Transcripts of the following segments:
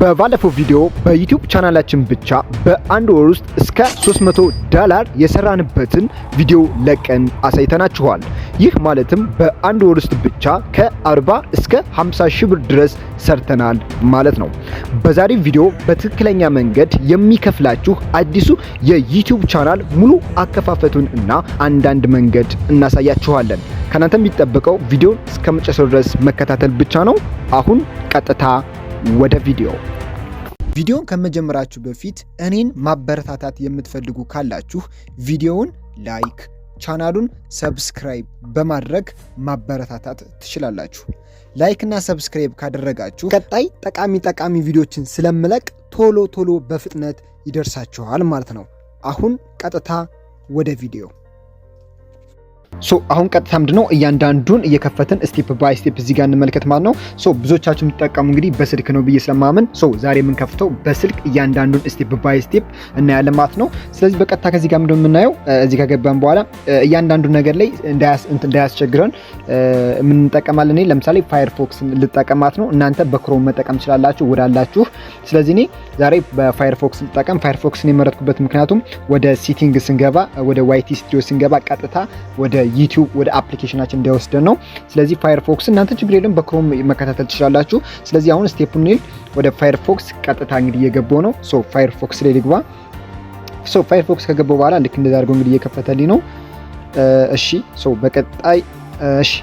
በባለፈው ቪዲዮ በዩቲዩብ ቻናላችን ብቻ በአንድ ወር ውስጥ እስከ $300 የሰራንበትን ቪዲዮ ለቀን አሳይተናችኋል። ይህ ማለትም በአንድ ወር ውስጥ ብቻ ከ40 እስከ 50 ሺህ ብር ድረስ ሰርተናል ማለት ነው። በዛሬ ቪዲዮ በትክክለኛ መንገድ የሚከፍላችሁ አዲሱ የዩቲዩብ ቻናል ሙሉ አከፋፈቱን እና አንዳንድ መንገድ እናሳያችኋለን። ከናንተ የሚጠበቀው ቪዲዮን እስከ መጨረሻው ድረስ መከታተል ብቻ ነው። አሁን ቀጥታ ወደ ቪዲዮን ከመጀመራችሁ በፊት እኔን ማበረታታት የምትፈልጉ ካላችሁ ቪዲዮውን ላይክ፣ ቻናሉን ሰብስክራይብ በማድረግ ማበረታታት ትችላላችሁ። ላይክ እና ሰብስክራይብ ካደረጋችሁ ቀጣይ ጠቃሚ ቪዲዮችን ስለምለቅ ቶሎ በፍጥነት ይደርሳችኋል ማለት ነው። አሁን ቀጥታ ወደ ቪዲዮ አሁን ቀጥታ ምንድነው እያንዳንዱን እየከፈትን ስቴፕ ባይ ስቴፕ እዚህ ጋር እንመልከት ማለት ነው። ብዙዎቻችሁ የምትጠቀሙ እንግዲህ በስልክ ነው ብዬ ስለማመን ዛሬ የምንከፍተው በስልክ እያንዳንዱን ስቴፕ ባይ ስቴፕ እናያለን ማለት ነው። ስለዚህ በቀጥታ ከዚህ ጋር ምንድነው የምናየው እዚህ ጋር ገባን በኋላ እያንዳንዱን ነገር ላይ እንዳያስቸግረን ምን እንጠቀማለን? እኔ ለምሳሌ ፋየርፎክስ ልጠቀማት ነው። እናንተ በክሮም መጠቀም ትችላላችሁ ወዳላችሁ። ስለዚህ እኔ ዛሬ በፋየርፎክስ ልጠቀም። ፋየርፎክስን የመረጥኩበት ምክንያቱም ወደ ሴቲንግ ስንገባ ወደ ዋይቲ ስቱዲዮ ስንገባ ቀጥታ ወደ ዩቲዩብ ወደ አፕሊኬሽናችን እንዳይወስደን ነው። ስለዚህ ፋየርፎክስ እናንተ ችግር የለም በክሮም መከታተል ትችላላችሁ። ስለዚህ አሁን ስቴፑን ወደ ፋየርፎክስ ቀጥታ እንግዲህ እየገባው ነው። ፋየርፎክስ ላይ ልግባ። ፋየርፎክስ ከገባው በኋላ ልክ እንደዛ አድርጎ እንግዲህ እየከፈተልኝ ነው። እሺ በቀጣይ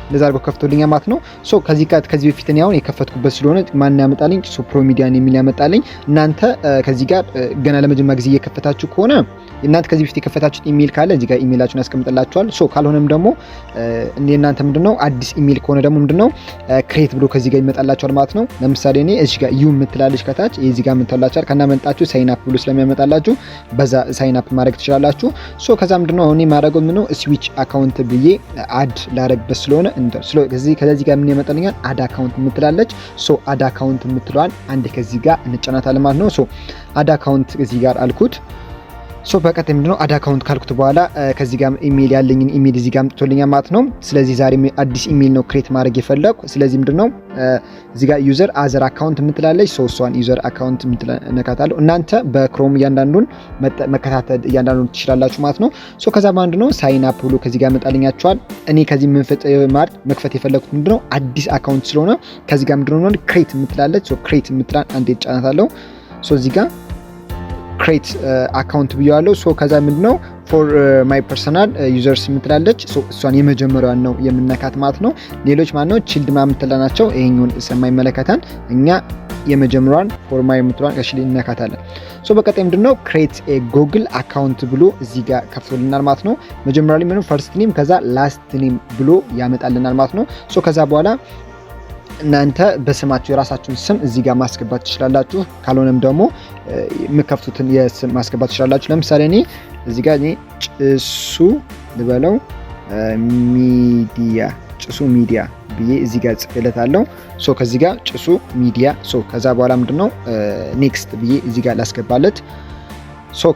እንደዛ አድርጎ ከፍቶልኛል ማለት ነው። ከዚህ በፊት እኔ አሁን የከፈትኩበት ስለሆነ ማን ያመጣልኝ ፕሮ ሚዲያን የሚል ያመጣልኝ። እናንተ ከዚህ ጋር ገና ለመጀመሪያ ጊዜ እየከፈታችሁ ከሆነ እናንተ ከዚህ በፊት የከፈታችሁት ኢሜል ካለ እዚህ ጋር ኢሜላችሁን ያስቀምጥላችኋል። ካልሆነም ደግሞ እናንተ ምንድነው አዲስ ኢሜል ከሆነ ደግሞ ምንድነው ክሬት ብሎ ከዚህ ጋር ይመጣላችኋል ማለት ነው። ለምሳሌ እኔ እዚህ ጋር ዩ የምትላለች ከታች እዚህ ጋር የምትላችኋል ከናመጣችሁ ሳይን አፕ ብሎ ስለሚያመጣላችሁ በዛ ሳይን አፕ ማድረግ ትችላላችሁ። ከዛ ምንድነው እኔ ማድረገው ምንድነው ስዊች አካውንት ብዬ አድ ላረግበት ስለሆነ ከዚህ ጋር ምን ያመጣልኛል አድ አካውንት የምትላለች። አድ አካውንት የምትለዋን አንዴ ከዚህ ጋር እንጫናታለን ማለት ነው። አድ አካውንት እዚህ ጋር አልኩት። በቀጥታ ምንድነው አድ አካውንት ካልኩት በኋላ ከዚህ ጋር ኢሜል ያለኝን ኢሜል እዚህ ጋር አምጥቶልኛል ማለት ነው። ስለዚህ ዛሬ አዲስ ኢሜል ነው ክሬት ማድረግ የፈለኩ። ስለዚህ ምንድነው እዚህ ጋር ዩዘር አዘር አካውንት የምትላለች እሷን ዩዘር አካውንት የምትነካታለሁ። እናንተ በክሮም እያንዳንዱን መከታተል እያንዳንዱን ትችላላችሁ ማለት ነው። ከዛ ምንድነው ሳይን አፕ ብሎ ከዚህ ጋር መጣልኛችኋል። እኔ ከዚህ መክፈት የፈለኩት ምንድነው አዲስ አካውንት ስለሆነ ከዚህ ጋር ምንድነው ክሬት የምትላለች ክሬት የምትላን አንዴ ጫናታለሁ። እዚህ ጋር ክሬት አካውንት ብያለሁ። ከዛ ምንድነው ፎር ማይ ፐርሰናል ዩዘርስ የምትላለች እሷን የመጀመሪያዋን ነው የምንነካት ማለት ነው። ሌሎች ማለት ነው ቺልድ የምትላናቸው ይሄኛውን ስለማይመለከታን እኛ የመጀመሪያዋን ፎር ማይ የምትሏን እሺ እንነካታለን። በቀጣይ ምንድነው ክሬት ጉግል አካውንት ብሎ እዚህ ጋር ከፍቶልናል ማለት ነው። መጀመሪያ ላይ ምንድነው ፈርስት ኔም ከዛ ላስት ኔም ብሎ ያመጣልናል ማለት ነው። ከዛ በኋላ እናንተ በስማችሁ የራሳችሁን ስም እዚህ ጋር ማስገባት ትችላላችሁ። ካልሆነም ደግሞ የምከፍቱትን የስም ማስገባት ትችላላችሁ። ለምሳሌ እኔ እዚህ ጋር ጭሱ ልበለው ጭሱ ሚዲያ ብዬ እዚህ ጋር ጽፌለታለሁ። ከዚህ ጋር ጭሱ ሚዲያ ከዛ በኋላ ምንድነው ኔክስት ብዬ እዚህ ጋር ላስገባለት።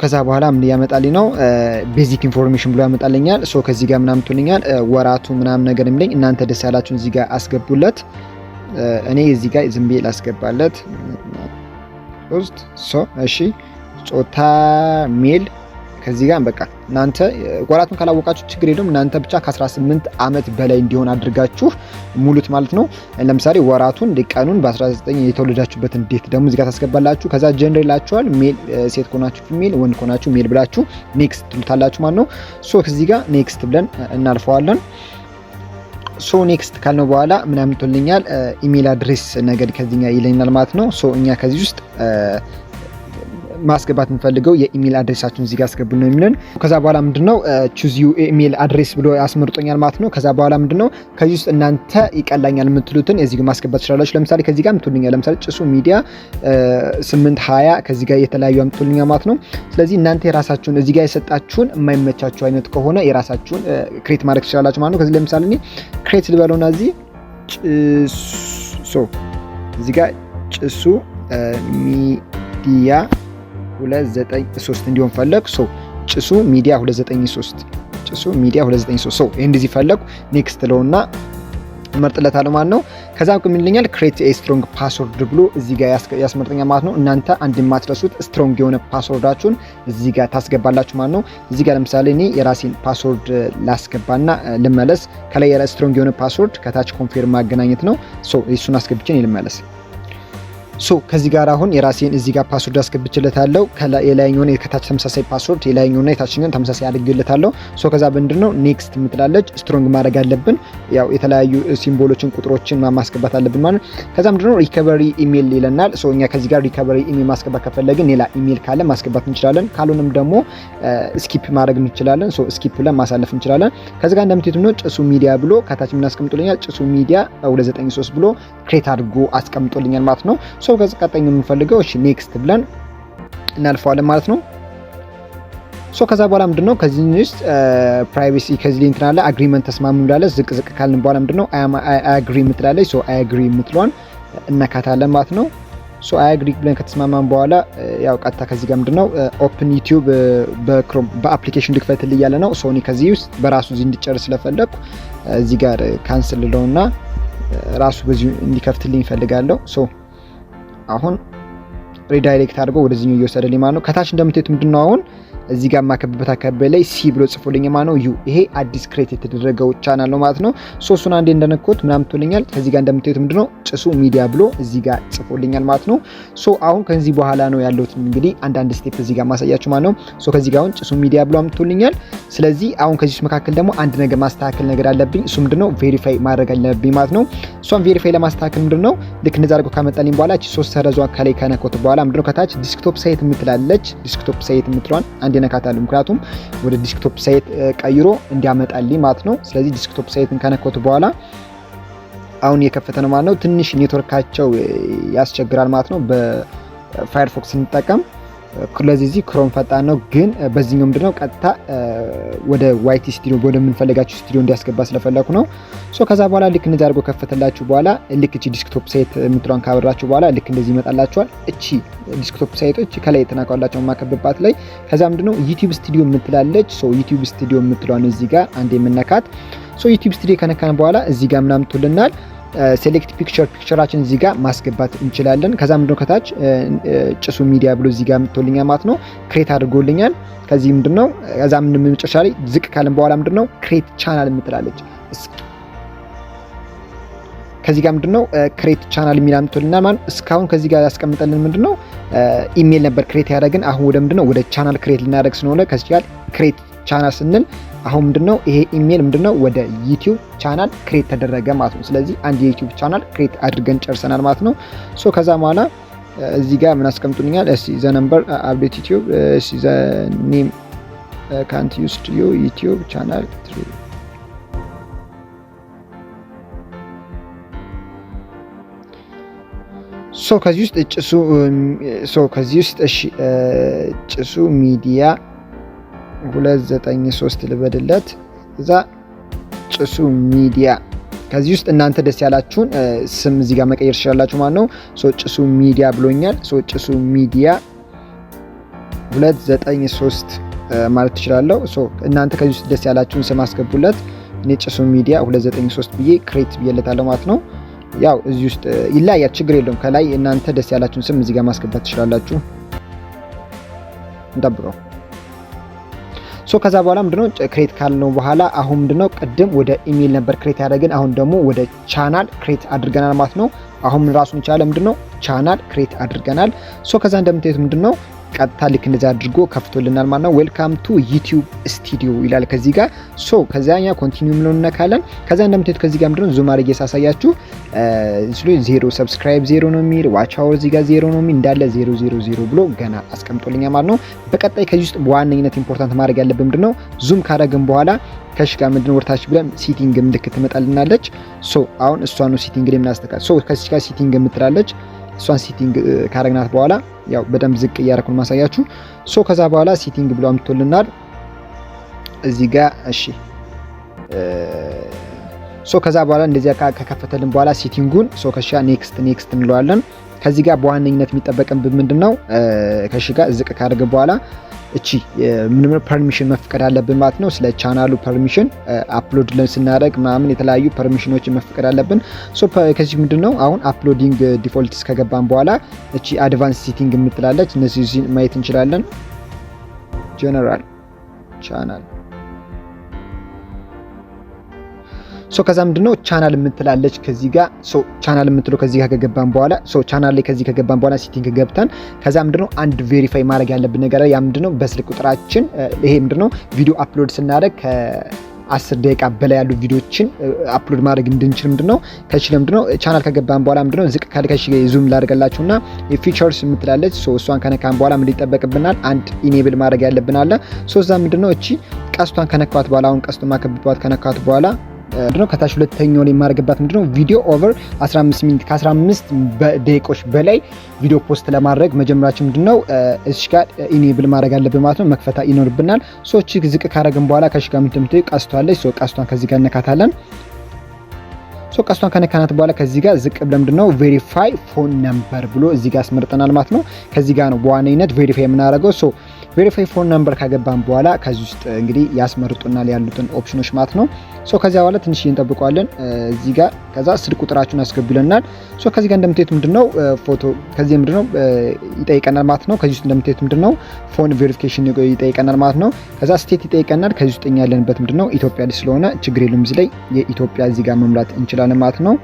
ከዛ በኋላ ምን ያመጣልኝ ነው ቤዚክ ኢንፎርሜሽን ብሎ ያመጣልኛል። ከዚህ ጋር ምናምን ትልኛል ወራቱ ምናምን ነገር የሚለኝ እናንተ ደስ ያላችሁን እዚህ ጋር አስገቡለት። እኔ እዚህ ጋር ዝም ብዬ ላስገባለት እሺ ጾታ ሜል ከዚህ ጋር በቃ እናንተ ወራቱን ካላወቃችሁ ችግር የለውም። እናንተ ብቻ ከ18 ዓመት በላይ እንዲሆን አድርጋችሁ ሙሉት ማለት ነው። ለምሳሌ ወራቱን ቀኑን በ19 የተወለዳችሁበትን ዴት ደግሞ እዚህ ጋር ታስገባላችሁ። ከዛ ጀንደር ይላችኋል። ሜል ሴት ከሆናችሁ ፊሜል፣ ወንድ ከሆናችሁ ሜል ብላችሁ ኔክስት ትሉታላችሁ ማለት ነው። ከዚህ ጋር ኔክስት ብለን እናልፈዋለን። ኔክስት ካልነው በኋላ ምን አምጥቶልኛል ኢሜል አድሬስ ነገር ከዚህኛ ይለኛል ማለት ነው። እኛ ከዚህ ውስጥ ማስገባት የምፈልገው የኢሜል አድሬሳችሁን እዚህ ጋር አስገቡ ነው የሚለን። ከዛ በኋላ ምንድነው ቹዝ ዩ ኢሜል አድሬስ ብሎ ያስመርጦኛል ማለት ነው። ከዛ በኋላ ምንድነው ከዚህ ውስጥ እናንተ ይቀላኛል የምትሉትን እዚህ ጋር ማስገባት ትችላላችሁ። ለምሳሌ ከዚህ ጋር ምትሉኛል ለምሳሌ ጭሱ ሚዲያ 820 ከዚህ ጋር የተለያዩ አምጥቶልኛል ማለት ነው። ስለዚህ እናንተ የራሳችሁን እዚህ ጋር የሰጣችሁን የማይመቻችሁ አይነት ከሆነ የራሳችሁን ክሬት ማድረግ ትችላላችሁ ማለት ነው። ከዚህ ለምሳሌ እኔ ክሬት ልበለውና እዚህ እዚህ ጋር ጭሱ ሚዲያ 293 እንዲሆን ፈለግ። ጭሱ ሚዲያ 293 ይሄ እንደዚህ ፈለግ ኔክስት ለውና እመርጥለታለሁ ማለት ነው። ከዛ ምን ይለኛል ክሬት ኤ ስትሮንግ ፓስወርድ ብሎ እዚህ ጋር ያስመርጠኛል ማለት ነው። እናንተ አንድ የማትረሱት ስትሮንግ የሆነ ፓስወርዳችሁን እዚህ ጋር ታስገባላችሁ ማለት ነው። እዚህ ጋር ለምሳሌ እኔ የራሴን ፓስወርድ ላስገባና ልመለስ። ከላይ ስትሮንግ የሆነ ፓስወርድ ከታች ኮንፊርም ማገናኘት ነው። እሱን አስገብቼ ልመለስ። ከዚህ ጋር አሁን የራሴን እዚህ ጋር ፓስወርድ አስገብቼለታለሁ። የላይኛውን ከታች ተመሳሳይ ፓስወርድ የላይኛውና የታችኛውን ተመሳሳይ አድርጌለታለሁ። ከዛ ምንድነው ኔክስት የምትላለች ስትሮንግ ማድረግ አለብን። ያው የተለያዩ ሲምቦሎችን ቁጥሮችን ማስገባት አለብን ማለት። ከዛ ምንድነው ሪከቨሪ ኢሜል ይለናል። እኛ ከዚህ ጋር ሪከቨሪ ኢሜል ማስገባት ከፈለግን ሌላ ኢሜል ካለ ማስገባት እንችላለን። ካልሆነም ደግሞ ስኪፕ ማድረግ እንችላለን። ስኪፕ ብለን ማሳለፍ እንችላለን። ከዚህ ጋር እንደምትሄዱ ነው ጭሱ ሚዲያ ብሎ ከታች ምን አስቀምጦልኛል? ጭሱ ሚዲያ 293 ብሎ ክሬት አድርጎ አስቀምጦልኛል ማለት ነው። ከዚህ ቀጣይ የምንፈልገው ኔክስት ብለን እናልፈዋለን ማለት ነው። ከዛ በኋላ ምንድነው ከዚህ ውስጥ ፕራይቬሲ ከዚህ ላይ እንትን አለ አግሪመንት ተስማሙ እንዳለ ዝቅ ካልን በኋላ ምንድነው አይ አግሪ የምትላለች አይ አግሪ የምትለዋን እነካታለን ማለት ነው። አይ አግሪ ብለን ከተስማማን በኋላ ያው ቀጥታ ከዚህ ጋር ምንድነው ኦፕን ዩቲዩብ በክሮም በአፕሊኬሽን ልክፈትልኝ እያለ ነው። እኔ ከዚህ ውስጥ በራሱ እዚህ እንዲጨርስ ስለፈለኩ እዚህ ጋር ካንስል ልለውና ራሱ በዚህ እንዲከፍትልኝ እፈልጋለሁ። አሁን ሪዳይሬክት አድርጎ ወደዚህኛው እየወሰደልኝ ማለት ነው። ከታች እንደምትሄዱት ምንድነው አሁን እዚህ ጋር ማከብበት አካባቢ ላይ ሲ ብሎ ጽፎልኝ ማለት ነው። ይሄ አዲስ ክሬት የተደረገው ቻናል ነው ማለት ነው። እሱን አንዴ እንደነኮት ምናምን ትልኛል። ከዚህ ጋር እንደምትሄዱት ምንድነው ጭሱ ሚዲያ ብሎ እዚህ ጋር ጽፎልኛል ማለት ነው። አሁን ከዚህ በኋላ ነው ያለውት እንግዲህ አንዳንድ ስቴፕ እዚህ ጋር ማሳያችሁ ማለት ነው። ከዚህ ጋር አሁን ጭሱ ሚዲያ ብሎ አምጥቶልኛል። ስለዚህ አሁን ከዚህ መካከል ደግሞ አንድ ነገር ማስተካከል ነገር አለብኝ። እሱ ምንድነው ቬሪፋይ ማድረግ አለብኝ ማለት ነው። እሷን ቬሪፋይ ለማስተካከል ምንድነው ልክ እንደዛ አድርጎ ካመጣልኝ በኋላ እቺ 3 ሰረዟ ከላይ ከነኮት በኋላ ምንድነው ከታች ዲስክቶፕ ሳይት የምትላለች ዲስክቶፕ ሳይት የምትሏን አንድ ነካታለሁ። ምክንያቱም ወደ ዲስክቶፕ ሳይት ቀይሮ እንዲያመጣልኝ ማለት ነው። ስለዚህ ዲስክቶፕ ሳይትን ከነኮት በኋላ አሁን የከፈተ ነው ማለት ነው። ትንሽ ኔትወርካቸው ያስቸግራል ማለት ነው በፋየርፎክስ ስንጠቀም። ስለዚህ ክሮም ፈጣን ነው፣ ግን በዚህኛው ምንድነው ቀጥታ ወደ ዋይቲ ስቱዲዮ ወደ ምንፈልጋችሁ ስቱዲዮ እንዲያስገባ ስለፈለኩ ነው። ከዛ በኋላ ልክ እንደዚህ አድርጎ ከፈተላችሁ በኋላ ልክ እቺ ዲስክቶፕ ሳይት የምትሏን ካበራችሁ በኋላ ልክ እንደዚህ ይመጣላችኋል። እቺ ዲስክቶፕ ሳይቶች ከላይ ተናካላችሁ ማከብባት ላይ ከዛ ምንድነው ዩቲዩብ ስቱዲዮ የምትላለች ዩቲዩብ ስቱዲዮ የምትሏን እዚህ ጋር አንድ የምነካት ዩቲዩብ ስቱዲዮ ከነካን በኋላ እዚህ ጋር ምናምን ትልናል ሴሌክት ፒክቸራችን እዚህ ጋር ማስገባት እንችላለን። ከዛ ምንድነው ከታች ጭሱ ሚዲያ ብሎ እዚህ ጋር ምትልኛል ማለት ነው። ክሬት አድርጎልኛል። ከዚህ ምንድነው ከዛ ምን መጨረሻ ላይ ዝቅ ካልን በኋላ ምንድነው ክሬት ቻናል የምትላለች ከዚህ ጋር ምንድነው ክሬት ቻናል የሚል አምጥቶልናል ማለት እስካሁን ከዚህ ጋር ያስቀምጠልን ምንድነው ኢሜል ነበር ክሬት ያደረግን። አሁን ወደ ምንድነው ወደ ቻናል ክሬት ልናደርግ ስለሆነ ከዚህ ጋር ክሬት ቻናል ስንል አሁን ምንድነው ይሄ ኢሜል ምንድነው ወደ ዩቲዩብ ቻናል ክሬት ተደረገ ማለት ነው። ስለዚህ አንድ የዩቲዩብ ቻናል ክሬት አድርገን ጨርሰናል ማለት ነው። ከዛ በኋላ እዚህ ጋር ምን አስቀምጡልኛል? እሺ ዘ ነምበር አፕዴት ዩቲዩብ እሺ ዘ ኔም ካንት ዩዝ ቱ ዩቲዩብ ቻናል ከዚህ ውስጥ እሺ ጭሱ ሚዲያ 293 ልበድለት እዛ ጭሱ ሚዲያ ከዚህ ውስጥ እናንተ ደስ ያላችሁን ስም እዚህ ጋር መቀየር ትችላላችሁ ማለት ነው። ጭሱ ሚዲያ ብሎኛል። ጭሱ ሚዲያ 293 ማለት ትችላለሁ። እናንተ ከዚህ ውስጥ ደስ ያላችሁን ስም አስገቡለት። እኔ ጭሱ ሚዲያ 293 ብዬ ክሬት ብዬለታለሁ ማለት ነው። ያው እዚህ ውስጥ ይለያያል፣ ችግር የለውም። ከላይ እናንተ ደስ ያላችሁን ስም እዚህ ጋር ማስገባት ትችላላችሁ። እንጠብቀው። ከዛ በኋላ ምንድነው ክሬት ካልነው በኋላ አሁን ምንድነው ቅድም ወደ ኢሜል ነበር ክሬት ያደረግን፣ አሁን ደግሞ ወደ ቻናል ክሬት አድርገናል ማለት ነው። አሁን ራሱን የቻለ ምንድነው ቻናል ክሬት አድርገናል። ከዛ እንደምታዩት ምንድነው ቀጥታ ልክ እንደዛ አድርጎ ከፍቶልናል ማለት ነው። ዌልካም ቱ ዩቲዩብ ስቱዲዮ ይላል ከዚህ ጋር። ከዛኛ ኮንቲኒው ምንሆን ነካለን። ከዛ እንደምታዩት ከዚህ ጋር ምንድነው ዙም አድርጌ ሳሳያችሁ ዜሮ ሰብስክራይብ 0 ነው የሚል ዋች አወር እዚህ ጋር 0 ነው የሚል እንዳለ 000 ብሎ ገና አስቀምጦልኛል ማለት ነው። በቀጣይ ከዚህ ውስጥ በዋነኝነት ኢምፖርታንት ማድረግ ያለብን ምንድነው ዙም ካረግን በኋላ ከሽ ጋር ምንድነው ወርታች ብለን ሲቲንግ ምልክት ትመጣልናለች። አሁን እሷ ነው ሲቲንግ ላይ ምናስተካክል። ከዚህ ጋር ሲቲንግ የምትላለች እሷን ሲቲንግ ካረግናት በኋላ ያው በደንብ ዝቅ እያረኩን ማሳያችሁ። ከዛ በኋላ ሲቲንግ ብሎ አምጥቶልናል እዚህ ጋር እሺ። ከዛ በኋላ እንደዚያ ከከፈተልን በኋላ ሲቲንጉን ከሻ ኔክስት እንለዋለን። ከዚህ ጋር በዋነኝነት የሚጠበቅብን ምንድነው ከዚህ ጋር ዝቅ ካደረገ በኋላ እቺ ምንም ፐርሚሽን መፍቀድ አለብን ማለት ነው። ስለ ቻናሉ ፐርሚሽን አፕሎድ ስናደርግ ምናምን የተለያዩ ፐርሚሽኖችን መፍቀድ አለብን። ሶ ከዚህ ምንድነው አሁን አፕሎዲንግ ዲፎልትስ ከገባን በኋላ እቺ አድቫንስ ሴቲንግ የምትላለች እነዚህ ማየት እንችላለን። ጀነራል ቻናል ከዛ ምንድነው ቻናል የምትላለች ከዚህ ጋር ቻናል የምትለው ከዚህ ጋር ከገባን በኋላ ቻናል ላይ ከዚህ ከገባን በኋላ ሴቲንግ ገብተን ከዛ ምንድነው አንድ ቬሪፋይ ማድረግ ያለብን ነገር ያ ምንድነው በስልክ ቁጥራችን ይሄ ምንድነው ቪዲዮ አፕሎድ ስናደርግ ከ10 ደቂቃ በላይ ያሉ ቪዲዮችን አፕሎድ ማድረግ እንድንችል ምንድነው ከዚህ ምንድነው ቻናል ከገባን በኋላ ምንድነው ዝቅ ካልከሽ ዙም ላድርገላችሁና ፊቸርስ የምትላለች እሷን ከነካን በኋላ ምን ሊጠበቅብናል አንድ ኢኔብል ማድረግ ያለብን አለ እዛ ምንድነው እቺ ቀስቷን ከነካት በኋላ አሁን ቀስቷን ማከብባት ከነካት በኋላ ምንድነው ከታች ሁለተኛው ላይ ማድረግባት ምንድነው ቪዲዮ ኦቨር 15 ሚኒት ከ15 ደቂቆች በላይ ቪዲዮ ፖስት ለማድረግ መጀመራችን ምንድነው እዚህ ጋር ኢኔብል ማድረግ አለብን ማለት ነው መክፈታ ይኖርብናል እቺ ዝቅ ካረግን በኋላ ከዚህ ጋር ምንድነው ቀስቷለች ቀስቷን ከዚህ ጋር ነካታለን ቀስቷን ከነካናት በኋላ ከዚህ ጋር ዝቅ ብለን ምንድነው ቬሪፋይ ፎን ነምበር ብሎ እዚህ ጋር አስመርጠናል ማለት ነው ከዚህ ጋር ነው በዋነኝነት ቬሪፋይ የምናደርገው ቬሪፋይ ፎን ነምበር ካገባን በኋላ ከዚህ ውስጥ እንግዲህ ያስመርጡናል ያሉትን ኦፕሽኖች ማለት ነው ከዚያ በኋላ ትንሽ እንጠብቀዋለን እዚህ ጋር ከዛ ስልክ ቁጥራችሁን አስገቡልናል ከዚህ ጋር እንደምታዩት ምንድነው ፎቶ ከዚህ ምንድነው ይጠይቀናል ማለት ነው ከዚህ ውስጥ እንደምታዩት ምንድነው ፎን ቬሪፊኬሽን ይጠይቀናል ማለት ነው ከዛ ስቴት ይጠይቀናል ከዚህ ውስጥ ያለንበት ምንድነው ኢትዮጵያ ላይ ስለሆነ ችግር የለም እዚህ ላይ የኢትዮጵያ እዚህ ጋር መምላት እንችላለን ማለት ነው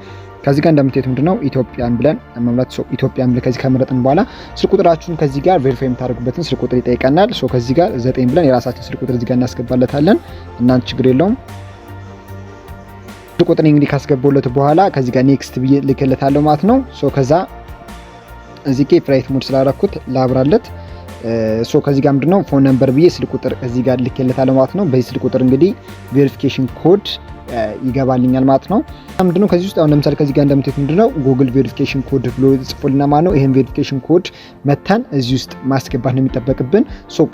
ከዚህ ጋር እንደምታዩት ምንድነው ኢትዮጵያን ብለን መምላት ኢትዮጵያን ብለን ከዚህ ከመረጥን በኋላ ስልክ ቁጥራችሁን ከዚህ ጋር ቬሪፋይ የምታደርጉበትን ስልክ ቁጥር ይጠይቀናል ከዚህ ጋር 9 ብለን የራሳችን ስልክ ቁጥር እዚህ ጋር እናስገባለታለን እናንተ ችግር የለውም ስልክ ቁጥር እንግዲህ ካስገባውለት በኋላ ከዚህ ጋር ኔክስት ብዬ ልክለታለሁ ማለት ነው ከዛ እዚህ ጋር ፍላይት ሞድ ስላደረኩት ላብራለት ከዚህ ጋር ምንድነው ፎን ነምበር ብዬ ስልክ ቁጥር እዚህ ጋር ልክለታለሁ ማለት ነው በዚህ ስልክ ቁጥር እንግዲህ ቬሪፊኬሽን ኮድ ይገባልኛል ማለት ነው ምንድነው ከዚህ ውስጥ አሁን ለምሳሌ ከዚህ ጋር እንደምታዩት ምንድነው ጉግል ቬሪፊኬሽን ኮድ ብሎ ጽፎልና ማለት ነው ይሄን ቬሪፊኬሽን ኮድ መተን እዚህ ውስጥ ማስገባት ነው የሚጠበቅብን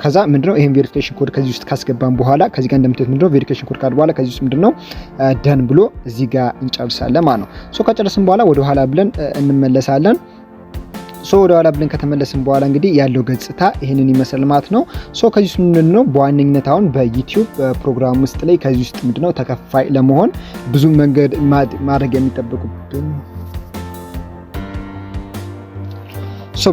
ከዛ ምንድነው ይሄን ቬሪፊኬሽን ኮድ ከዚህ ውስጥ ካስገባን በኋላ ከዚህ ጋር እንደምታዩት ምንድነው ቬሪፊኬሽን ኮድ ካድ በኋላ ከዚህ ውስጥ ምንድነው ደን ብሎ እዚህ ጋር እንጨርሳለን ማለት ነው ከጨረስን በኋላ ወደ ኋላ ብለን እንመለሳለን ወደ ኋላ ብለን ከተመለስን በኋላ እንግዲህ ያለው ገጽታ ይሄንን ይመስል ማለት ነው ከዚህ ውስጥ ምንድነው በዋነኝነት አሁን በዩቲዩብ ፕሮግራም ውስጥ ላይ ከዚህ ውስጥ ምንድነው ተከፋይ ለመሆን ብዙ መንገድ ማድረግ የሚጠበቁብን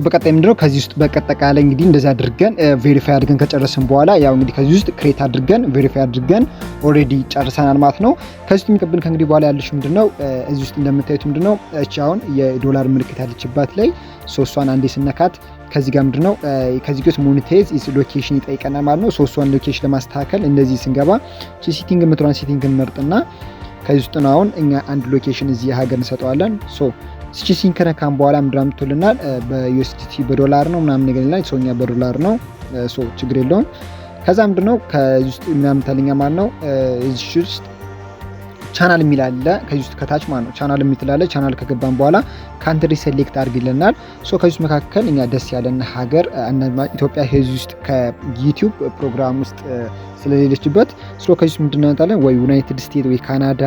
በቀጣይ ምንድነው ከዚህ ውስጥ በቀጣይ እንግዲህ እንደዛ አድርገን ቬሪፋይ አድርገን ከጨረስን በኋላ ያው እንግዲህ ከዚህ ውስጥ ክሬት አድርገን ቬሪፋይ አድርገን ኦሬዲ ጨርሰናል ማለት ነው ከዚህ የሚቀበል ከእንግዲህ በኋላ ያለሽ ምንድነው እዚህ ውስጥ እንደምታዩት ምንድነው እቺ አሁን የዶላር ምልክት ያለችባት ላይ እሷን አንዴ ስነካት ከዚህ ጋር ምንድነው ከዚህ ጋር ሞኔታይዝ ኢዝ ሎኬሽን ይጠይቀናል ማለት ነው እሷን ሎኬሽን ለማስተካከል እንደዚህ ስንገባ ሴቲንግ የምትሯን ሴቲንግ እንመርጥና ከዚህ ውስጥ ነው አሁን እኛ አንድ ሎኬሽን እዚህ ሀገር እንሰጠዋለን ሲንክ ከነካን በኋላ ምንድነው አምጥቶልናል በዩኤስዲቲ በዶላር ነው ምናምን ነገር ላይ ሶኛ በዶላር ነው ችግር የለውም ከዛ ምንድነው ከዚህ ውስጥ ምናምን ታልኛ ማለት ነው እዚህ ውስጥ ቻናል የሚላለ ከዚህ ውስጥ ከታች ማለት ነው ቻናል የሚትላለ ቻናል ከገባን በኋላ ካንትሪ ሴሌክት አድርግልናል ከዚህ ውስጥ መካከል እኛ ደስ ያለን ሀገር ኢትዮጵያ ከዚህ ውስጥ ከዩቲዩብ ፕሮግራም ውስጥ ስለሌለችበት ከዚህ ውስጥ ምንድነው እንታለን ወይ ዩናይትድ ስቴትስ ወይ ካናዳ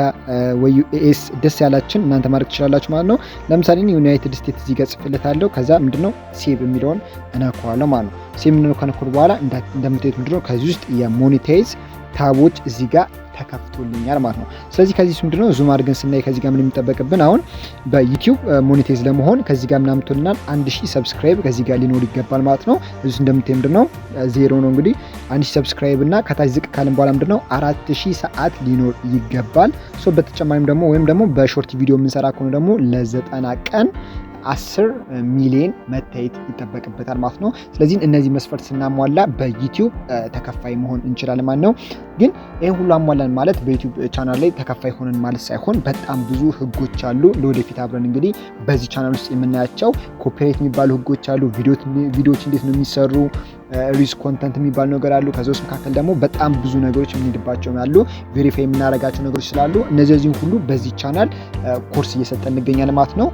ወይ ዩኤስ ደስ ያላችን እናንተ ማድረግ ትችላላችሁ ማለት ነው ለምሳሌ ዩናይትድ ስቴትስ እዚህ ጋር ጽፍለታለሁ ከዛ ምንድነው ሴቭ የሚለውን እነካዋለሁ ማለት ነው ሴቭ ምንድነው ከነኩት በኋላ እንደምታዩት ምንድነው ከዚህ ውስጥ የሞኔታይዝ ታቦች እዚህ ጋር ተከፍቶልኛል ማለት ነው ስለዚህ ከዚህ ምንድነው ዙም አድርገን ስናይ ከዚህ ጋር ምን የሚጠበቅብን አሁን በዩቲዩብ ሞኔታይዝ ለመሆን ከዚህ ጋር ምናምን ተልናል 1000 ሰብስክራይብ ከዚህ ጋር ሊኖር ይገባል ማለት ነው እዚህ እንደምታዩት ምንድነው ዜሮ ነው እንግዲህ 1000 ሰብስክራይብ እና ከታች ዝቅ ካልን በኋላ ምንድነው 4000 ሰዓት ሊኖር ይገባል በተጨማሪም ደግሞ ወይም ደግሞ በሾርት ቪዲዮ የምንሰራ ከሆነ ደግሞ ለ90 ቀን 10 ሚሊዮን መታየት ይጠበቅበታል ማለት ነው ስለዚህ እነዚህ መስፈርት ስናሟላ በዩቲዩብ ተከፋይ መሆን እንችላለን ማለት ነው ግን ይሄን ሁሉ አሟላን ማለት በዩቲዩብ ቻናል ላይ ተከፋይ ሆነን ማለት ሳይሆን በጣም ብዙ ህጎች አሉ ለወደፊት አብረን እንግዲህ በዚህ ቻናል ውስጥ የምናያቸው ኮፒራይት የሚባሉ ህጎች አሉ ቪዲዮዎች እንዴት ነው የሚሰሩ ሪስክ ኮንተንት የሚባል ነገር አሉ ከዛ ውስጥ መካከል ደግሞ በጣም ብዙ ነገሮች የምንሄድባቸው አሉ ቬሪፋይ የምናደርጋቸው ነገሮች ስላሉ እነዚህን ሁሉ በዚህ ቻናል ኮርስ እየሰጠን እንገኛለን ማለት ነው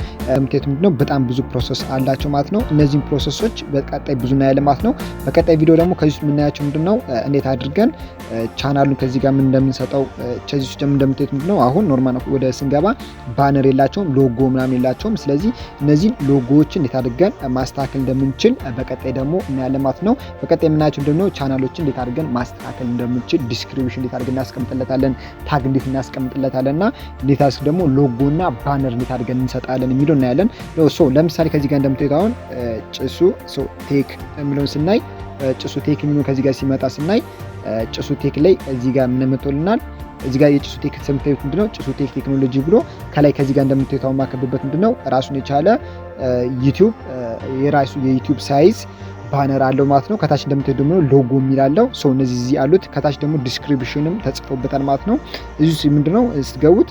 ምንድነው በጣም ብዙ ፕሮሰስ አላቸው ማለት ነው እነዚህን ፕሮሰሶች በቀጣይ ብዙ እናያለን ማለት ነው በቀጣይ ቪዲዮ ደግሞ ከዚህ ውስጥ የምናያቸው ምንድነው እንዴት አድርገን ቻናሉን ከዚህ ጋር ምን እንደምንሰጠው ከዚህ ውስጥ እንደምታዩት ምንድነው አሁን ኖርማል ወደ ስንገባ ባነር የላቸውም፣ ሎጎ ምናምን የላቸውም። ስለዚህ እነዚህ ሎጎዎችን እንዴት አድርገን ማስተካከል እንደምንችል በቀጣይ ደግሞ እናያለን ማለት ነው። በቀጣይ የምናያቸው ደግሞ ቻናሎችን እንዴት አድርገን ማስተካከል እንደምንችል፣ ዲስክሪፕሽን እንዴት አድርገን እናስቀምጥለታለን፣ ታግ እንዴት እናስቀምጥለታለን እና እንዴት አድርገን ደግሞ ሎጎና ባነር እንዴት አድርገን እንሰጣለን የሚለው እናያለን። ሶ ለምሳሌ ከዚህ ጋር እንደምታዩት አሁን ጭሱ ቴክ የሚለውን ስናይ ጭሱ ቴክ የሚለውን ከዚህ ጋር ሲመጣ ስናይ ጭሱ ቴክ ላይ እዚህ ጋር ምን መጥቶልናል? እዚህ ጋር የጭሱ ቴክ ሰምታዩት ምንድነው ጭሱ ቴክ ቴክኖሎጂ ብሎ ከላይ ከዚህ ጋር እንደምታዩት አሁን ማከብበት ምንድነው ራሱን የቻለ ዩቲዩብ የራሱ የዩቲዩብ ሳይዝ ባነር አለው ማለት ነው። ከታች እንደምታዩት ደግሞ ሎጎ የሚላለው እነዚህ እዚህ አሉት። ከታች ደግሞ ዲስክሪፕሽንም ተጽፎበታል ማለት ነው። እዚህ ምንድነው ስትገቡት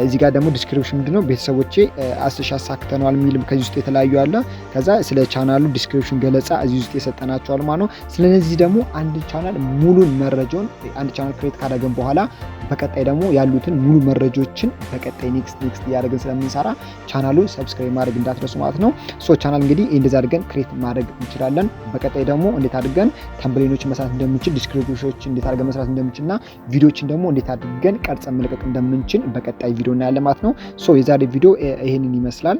እዚህ ጋር ደግሞ ዲስክሪፕሽን ምንድነው ቤተሰቦቼ 10 ሺህ አሳክተናል የሚልም ከዚህ ውስጥ የተለያዩ አለ። ከዛ ስለ ቻናሉ ዲስክሪፕሽን ገለጻ እዚህ ውስጥ የሰጠናቸዋል ማለት ነው። ስለዚህ ደግሞ አንድ ቻናል ሙሉን መረጃውን አንድ ቻናል ክሬት ካደረገን በኋላ በቀጣይ ደግሞ ያሉትን ሙሉ መረጃዎችን በቀጣይ ኔክስት እያደረግን ስለምንሰራ ቻናሉ ሰብስክራይብ ማድረግ እንዳትረሱ ማለት ነው። ቻናል እንግዲህ እንደዛ አድርገን ክሬት ማድረግ እንችላለን። በቀጣይ ደግሞ እንዴት አድርገን ተምብሌኖችን መስራት እንደምንችል፣ ዲስክሪፕሽኖችን እንዴት አድርገን መስራት እንደምንችልና ቪዲዮዎችን ደግሞ እንዴት አድርገን ቀርጸን መልቀቅ እንደምንችል በቀጣይ ቪዲዮ እናያለን ማለት ነው። የዛሬ ቪዲዮ ይሄንን ይመስላል።